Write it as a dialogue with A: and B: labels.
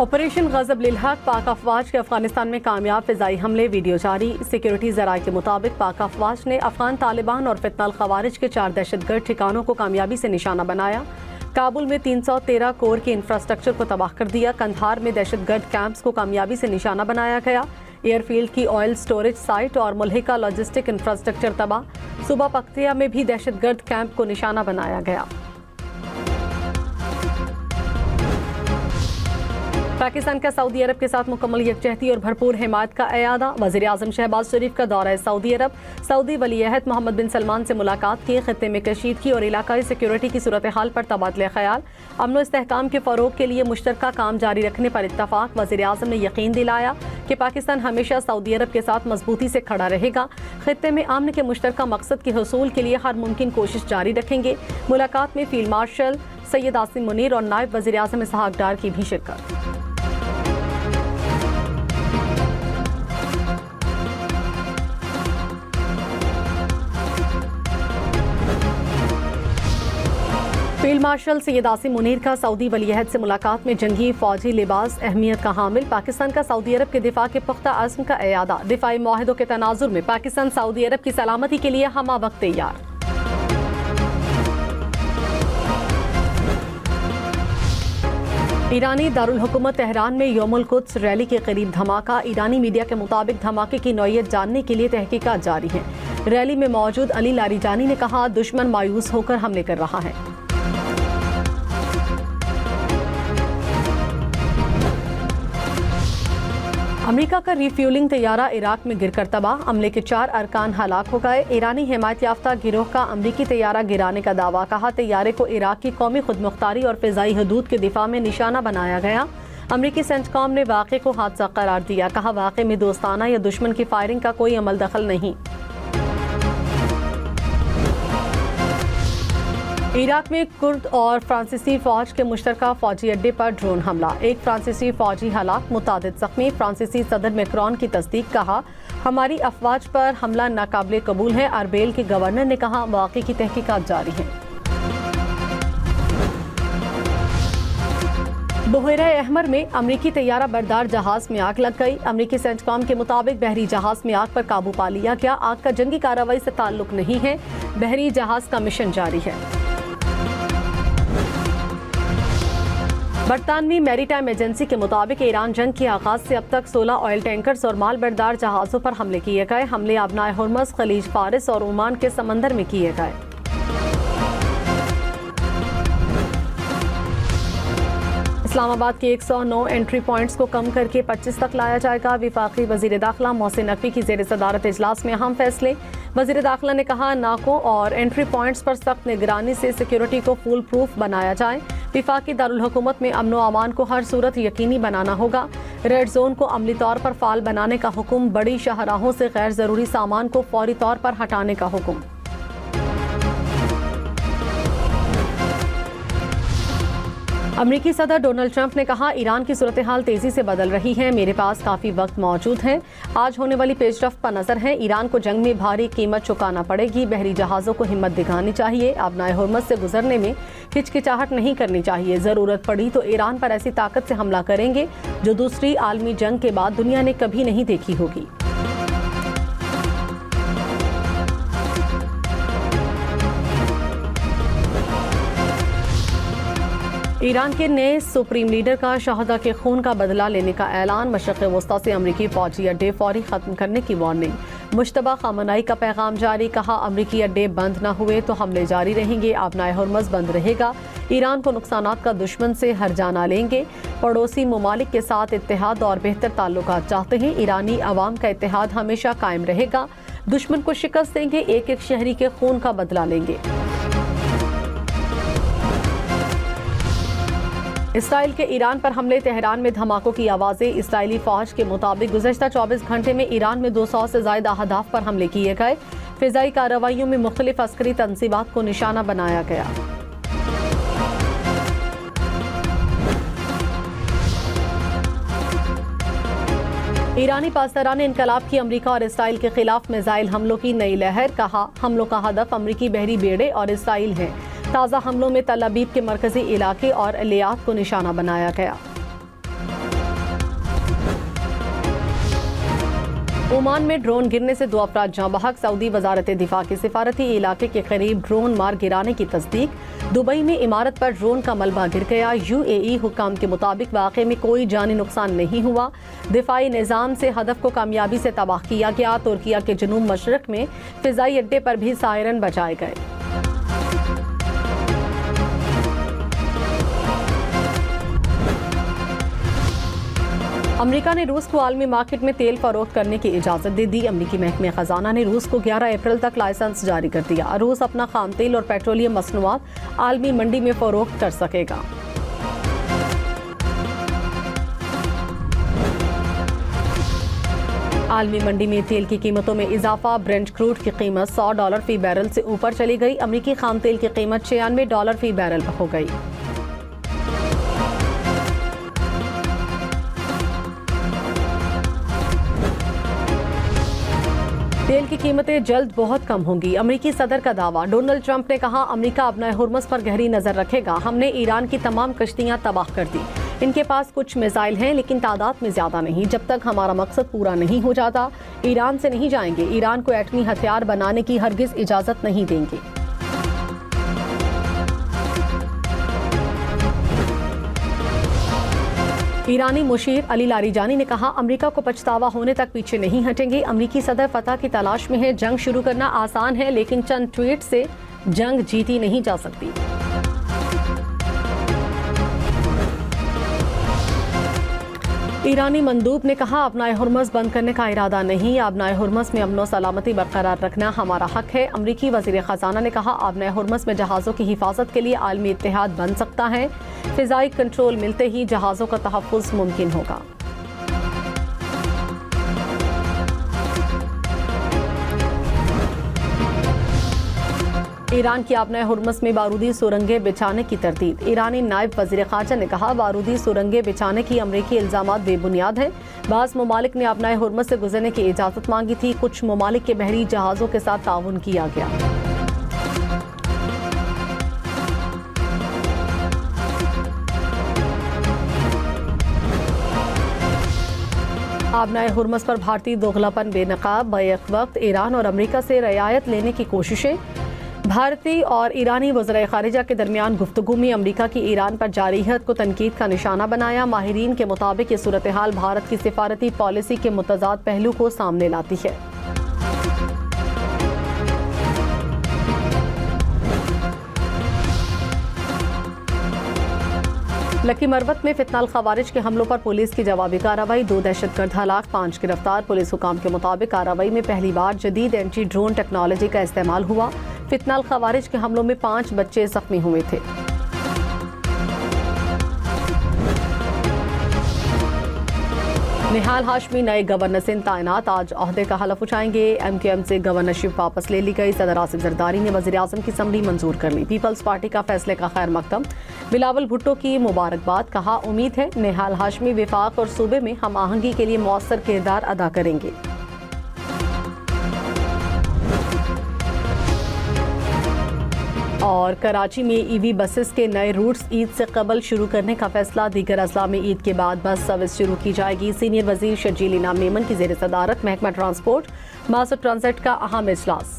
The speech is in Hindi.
A: ऑपरेशन गजब लिल हक, पाक अफवाज के अफगानिस्तान में कामयाब फिजाई हमले, वीडियो जारी। सिक्योरिटी ज़राए के मुताबिक पाक अफवाज ने अफगान तालिबान और फितनल खवारिज के 4 दहशतगर्द ठिकानों को कामयाबी से निशाना बनाया। काबुल में 313 कोर के इंफ्रास्ट्रक्चर को तबाह कर दिया। कंधार में दहशतगर्द कैंप्स को कामयाबी से निशाना बनाया गया। एयरफील्ड की ऑयल स्टोरेज साइट और मुल्हिका लॉजिस्टिक इंफ्रास्ट्रक्चर तबाह। सूबा पख्तिया में भी दहशतगर्द कैंप को निशाना बनाया गया। पाकिस्तान का सऊदी अरब के साथ मुकम्मल यकजहती और भरपूर हिमायत का एयादा। वज़ीर आज़म शहबाज शरीफ का दौरा सऊदी अरब। सऊदी वलीअहद मोहम्मद बिन सलमान से मुलाकात की। खित्ते में कशीदगी और इलाकाई सिक्योरिटी की सूरत हाल पर तबादले ख्याल। अमन व इस्तेहकाम के फ़रोग के लिए मुश्तरका काम जारी रखने पर इत्तफाक। वज़ीर आज़म ने यकीन दिलाया कि पाकिस्तान हमेशा सऊदी अरब के साथ मजबूती से खड़ा रहेगा। खित्ते में अमन के मुश्तरका मकसद के हसूल के लिए हर मुमकिन कोशिश जारी रखेंगे। मुलाकात में फील्ड मार्शल सैयद आसिम मुनीर और नायब वज़ीर आज़म इसहाक डार की भी शिरकत। फील्ड मार्शल सैयद आसिम मुनीर का सऊदी वलीअहद से मुलाकात में जंगी फौजी लिबास अहमियत का हामिल। पाकिस्तान का सऊदी अरब के दिफा के पुख्ता अज़्म का एयादा। दिफाई मुआहदों के तनाजुर में पाकिस्तान सऊदी अरब की सलामती के लिए हमा वक्त तैयार। ईरानी दारुल हुकूमत तेहरान में यौमुल कुद्स रैली के करीब धमाका। ईरानी मीडिया के मुताबिक धमाके की नौइयत जानने के लिए तहकीकात जारी है। रैली में मौजूद अली लारीजानी ने कहा, दुश्मन मायूस होकर हमले कर रहा है। अमेरिका का रिफ्यूलिंग तैयारा इराक में गिरकर तबाह। अमले के 4 अरकान हलाक हो गए। ईरानी हिमायत याफ्ता गिरोह का अमरीकी तैयारा गिराने का दावा। कहा, तैयारे को इराक की कौमी खुदमुख्तारी और फिजाई हदूद के दिफा में निशाना बनाया गया। अमरीकी सेंटकॉम ने वाक़े को हादसा करार दिया। कहा, वाक़े में दोस्ताना या दुश्मन की फायरिंग का कोई अमल दखल नहीं। इराक में कुर्द और फ्रांसीसी फौज के मुश्तरका फौजी अड्डे पर ड्रोन हमला। एक फ्रांसीसी फौजी हलाक, मुतादिद जख्मी। फ्रांसीसी सदर मैक्रोन की तस्दीक। कहा, हमारी अफवाज पर हमला नाकाबिले कबूल है। अरबेल के गवर्नर ने कहा, वाक़े की तहकीकात जारी है। बुहेरा अहमर में अमरीकी तैयारा बरदार जहाज में आग लग गई। अमरीकी सेंटकॉम के मुताबिक बहरी जहाज में आग पर काबू पा लिया गया। आग का जंगी कार्रवाई से ताल्लुक नहीं है। बहरी जहाज का मिशन जारी है। बरतानवी मैरीटाइम एजेंसी के मुताबिक ईरान जंग के आगाज से अब तक 16 ऑयल टैंकर्स और माल बरदार जहाज़ों पर हमले किए गए। हमले आबनाए हुर्मस, खलीज फारिस और ओमान के समंदर में किए गए। इस्लामाबाद के 109 एंट्री पॉइंट्स को कम करके 25 तक लाया जाएगा। विफाकी वजीर दाखिला मोहसिन नकवी की ज़ेर सदारत इजलास में अहम फैसले। वजीर दाखिला ने कहा, नाकों और एंट्री पॉइंट्स पर सख्त निगरानी से सिक्योरिटी को फुल प्रूफ बनाया जाए। विफाकी दारुल हुकूमत में अमन व अमान को हर सूरत यकीनी बनाना होगा। रेड जोन को अमली तौर पर फाल बनाने का हुक्म। बड़ी शाहराहों से गैर जरूरी सामान को फौरी तौर पर हटाने का हुक्म। अमरीकी सदर डोनाल्ड ट्रंप ने कहा, ईरान की सूरत हाल तेजी से बदल रही है। मेरे पास काफी वक्त मौजूद है। आज होने वाली पेशरफ्त पर नजर है। ईरान को जंग में भारी कीमत चुकाना पड़ेगी। बहरी जहाजों को हिम्मत दिखानी चाहिए। आबनाए हुर्मस से गुजरने में हिचकिचाहट नहीं करनी चाहिए। जरूरत पड़ी तो ईरान पर ऐसी ताकत से हमला करेंगे जो दूसरी आलमी जंग के बाद दुनिया ने कभी नहीं देखी होगी। ईरान के नए सुप्रीम लीडर का शहदा के खून का बदला लेने का ऐलान। मशरिक़ वस्ता से अमरीकी फौजी अड्डे फौरी खत्म करने की वार्निंग। मुश्तबा खामनाई का पैगाम जारी। कहा, अमरीकी अड्डे बंद न हुए तो हमले जारी रहेंगे। आबनाए हुर्मस बंद रहेगा। ईरान को नुकसानात का दुश्मन से हर जाना लेंगे। पड़ोसी ममालिक के साथ इत्तेहाद और बेहतर ताल्लुकात चाहते हैं। ईरानी अवाम का इत्तेहाद हमेशा कायम रहेगा। दुश्मन को शिकस्त देंगे। एक एक शहरी के खून का बदला लेंगे। इसराइल के ईरान पर हमले। तेहरान में धमाकों की आवाज़ें। इसराइली फौज के मुताबिक गुज़श्ता 24 घंटे में ईरान में 200 से ज़ायदा अहदाफ पर हमले किए गए। फ़िज़ाई कार्रवाइयों में मुख्तलिफ अस्करी तंसीबात को निशाना बनाया गया। ईरानी पासदारान इनकलाब की अमरीका और इसराइल के खिलाफ मिसाइल हमलों की नई लहर। कहा, हमलों का हदफ अमरीकी बहरी बेड़े और इसराइल है। ताज़ा हमलों में तल अबीब के मरकजी इलाके और एलियात को निशाना बनाया गया। ओमान में ड्रोन गिरने से 2 अफराद जाँ बहक। सऊदी वजारत दिफा के सिफारती इलाके के करीब ड्रोन मार गिराने की तस्दीक। दुबई में इमारत पर ड्रोन का मलबा गिर गया। UAE हुकाम के मुताबिक वाक़े में कोई जानी नुकसान नहीं हुआ। दिफाई निज़ाम से हदफ को कामयाबी से तबाह किया गया। तुर्किया के जनूब मशरक में फ़िज़ाई अड्डे पर भी सायरन बजाए गए। अमेरिका ने रूस को आलमी मार्केट में तेल फरोख्त करने की इजाज़त दे दी। अमेरिकी महकमे ख़जाना ने रूस को 11 अप्रैल तक लाइसेंस जारी कर दिया। रूस अपना खाम तेल और पेट्रोलियम मसनूआत आलमी मंडी में फरोख्त कर सकेगा। आलमी मंडी में तेल की कीमतों में इजाफा। ब्रेंट क्रूड की कीमत $100 फी बैरल से ऊपर चली गई। अमेरिकी खाम तेल की कीमत $96 फी बैरल हो गई। तेल की कीमतें जल्द बहुत कम होंगी। अमेरिकी सदर का दावा। डोनाल्ड ट्रंप ने कहा, अमेरिका अपना हुर्मुज़ पर गहरी नजर रखेगा। हमने ईरान की तमाम कश्तियां तबाह कर दी। इनके पास कुछ मिसाइल हैं लेकिन तादाद में ज्यादा नहीं। जब तक हमारा मकसद पूरा नहीं हो जाता ईरान से नहीं जाएंगे। ईरान को एटमी हथियार बनाने की हरगिज इजाजत नहीं देंगे। ईरानी मुशीर अली लारीजानी ने कहा, अमेरिका को पछतावा होने तक पीछे नहीं हटेंगे। अमेरिकी सदर फतह की तलाश में है। जंग शुरू करना आसान है लेकिन चंद ट्वीट से जंग जीती नहीं जा सकती। ईरानी मंदूब ने कहा, अपना हुर्मुज़ बंद करने का इरादा नहीं। अपना हुर्मुज़ में अमन सलामती बरकरार रखना हमारा हक है। अमरीकी वज़ीर ख़जाना ने कहा, अपना हुर्मुज़ में जहाज़ों की हिफाजत के लिए आलमी इत्तेहाद बन सकता है। फ़िज़ाई कंट्रोल मिलते ही जहाज़ों का तहफ़्फ़ुज़ मुमकिन होगा। ईरान की अपना हुर्मुज़ में बारूदी सुरंगें बिछाने की तरतीब। ईरानी नायब वज़ीर ख़ारजा ने कहा, बारूदी सुरंगें बिछाने की अमरीकी इल्ज़ामात बेबुनियाद हैं। बाज़ ममालिक ने अपना हुर्मुज़ से गुजरने की इजाज़त मांगी थी। कुछ ममालिक के बहरी जहाज़ों के साथ ताउन किया गया। आबनाए हुर्मुज़ पर भारतीय दोगलापन बेनकाब। बैक वक्त ईरान और अमेरिका से रियायत लेने की कोशिशें। भारतीय और ईरानी वज़ीर ख़ारिजा के दरमियान गुफ्तगू में अमेरिका की ईरान पर जारियत को तनकीद का निशाना बनाया। माहिरीन के मुताबिक ये सूरत हाल भारत की सिफारती पॉलिसी के मुतज़ाद पहलू को सामने लाती है। लकी मरवत में फितनाल खवारिज के हमलों पर पुलिस की जवाबी कार्रवाई। 2 दहशतगर्द हलाक, 5 गिरफ्तार। पुलिस हुकाम के मुताबिक कार्रवाई में पहली बार जदीद एंटी ड्रोन टेक्नोलॉजी का इस्तेमाल हुआ। फितनाल खवारिज के हमलों में 5 बच्चे जख्मी हुए थे। निहाल हाशमी नए गवर्नर सिंध तैनात, आज ओहदे का हलफ उठाएंगे। MQM से गवर्नरशिप वापस ले ली गई। सदर आसिफ जरदारी ने वज़ीर आज़म की समरी मंजूर कर ली। पीपल्स पार्टी का फैसले का खैर मकदम। बिलावल भुट्टो की मुबारकबाद। कहा, उम्मीद है निहाल हाशमी विफाक और सूबे में हम आहंगी के लिए मौसर किरदार अदा करेंगे। और कराची में EV बसेस के नए रूट्स ईद से कबल शुरू करने का फैसला। दीगर अजला में ईद के बाद बस सर्विस शुरू की जाएगी। सीनियर वजीर शर्जील इनाम मेमन की ज़ेर सदारत महकमा ट्रांसपोर्ट मासर ट्रांजिट का अहम इजलास।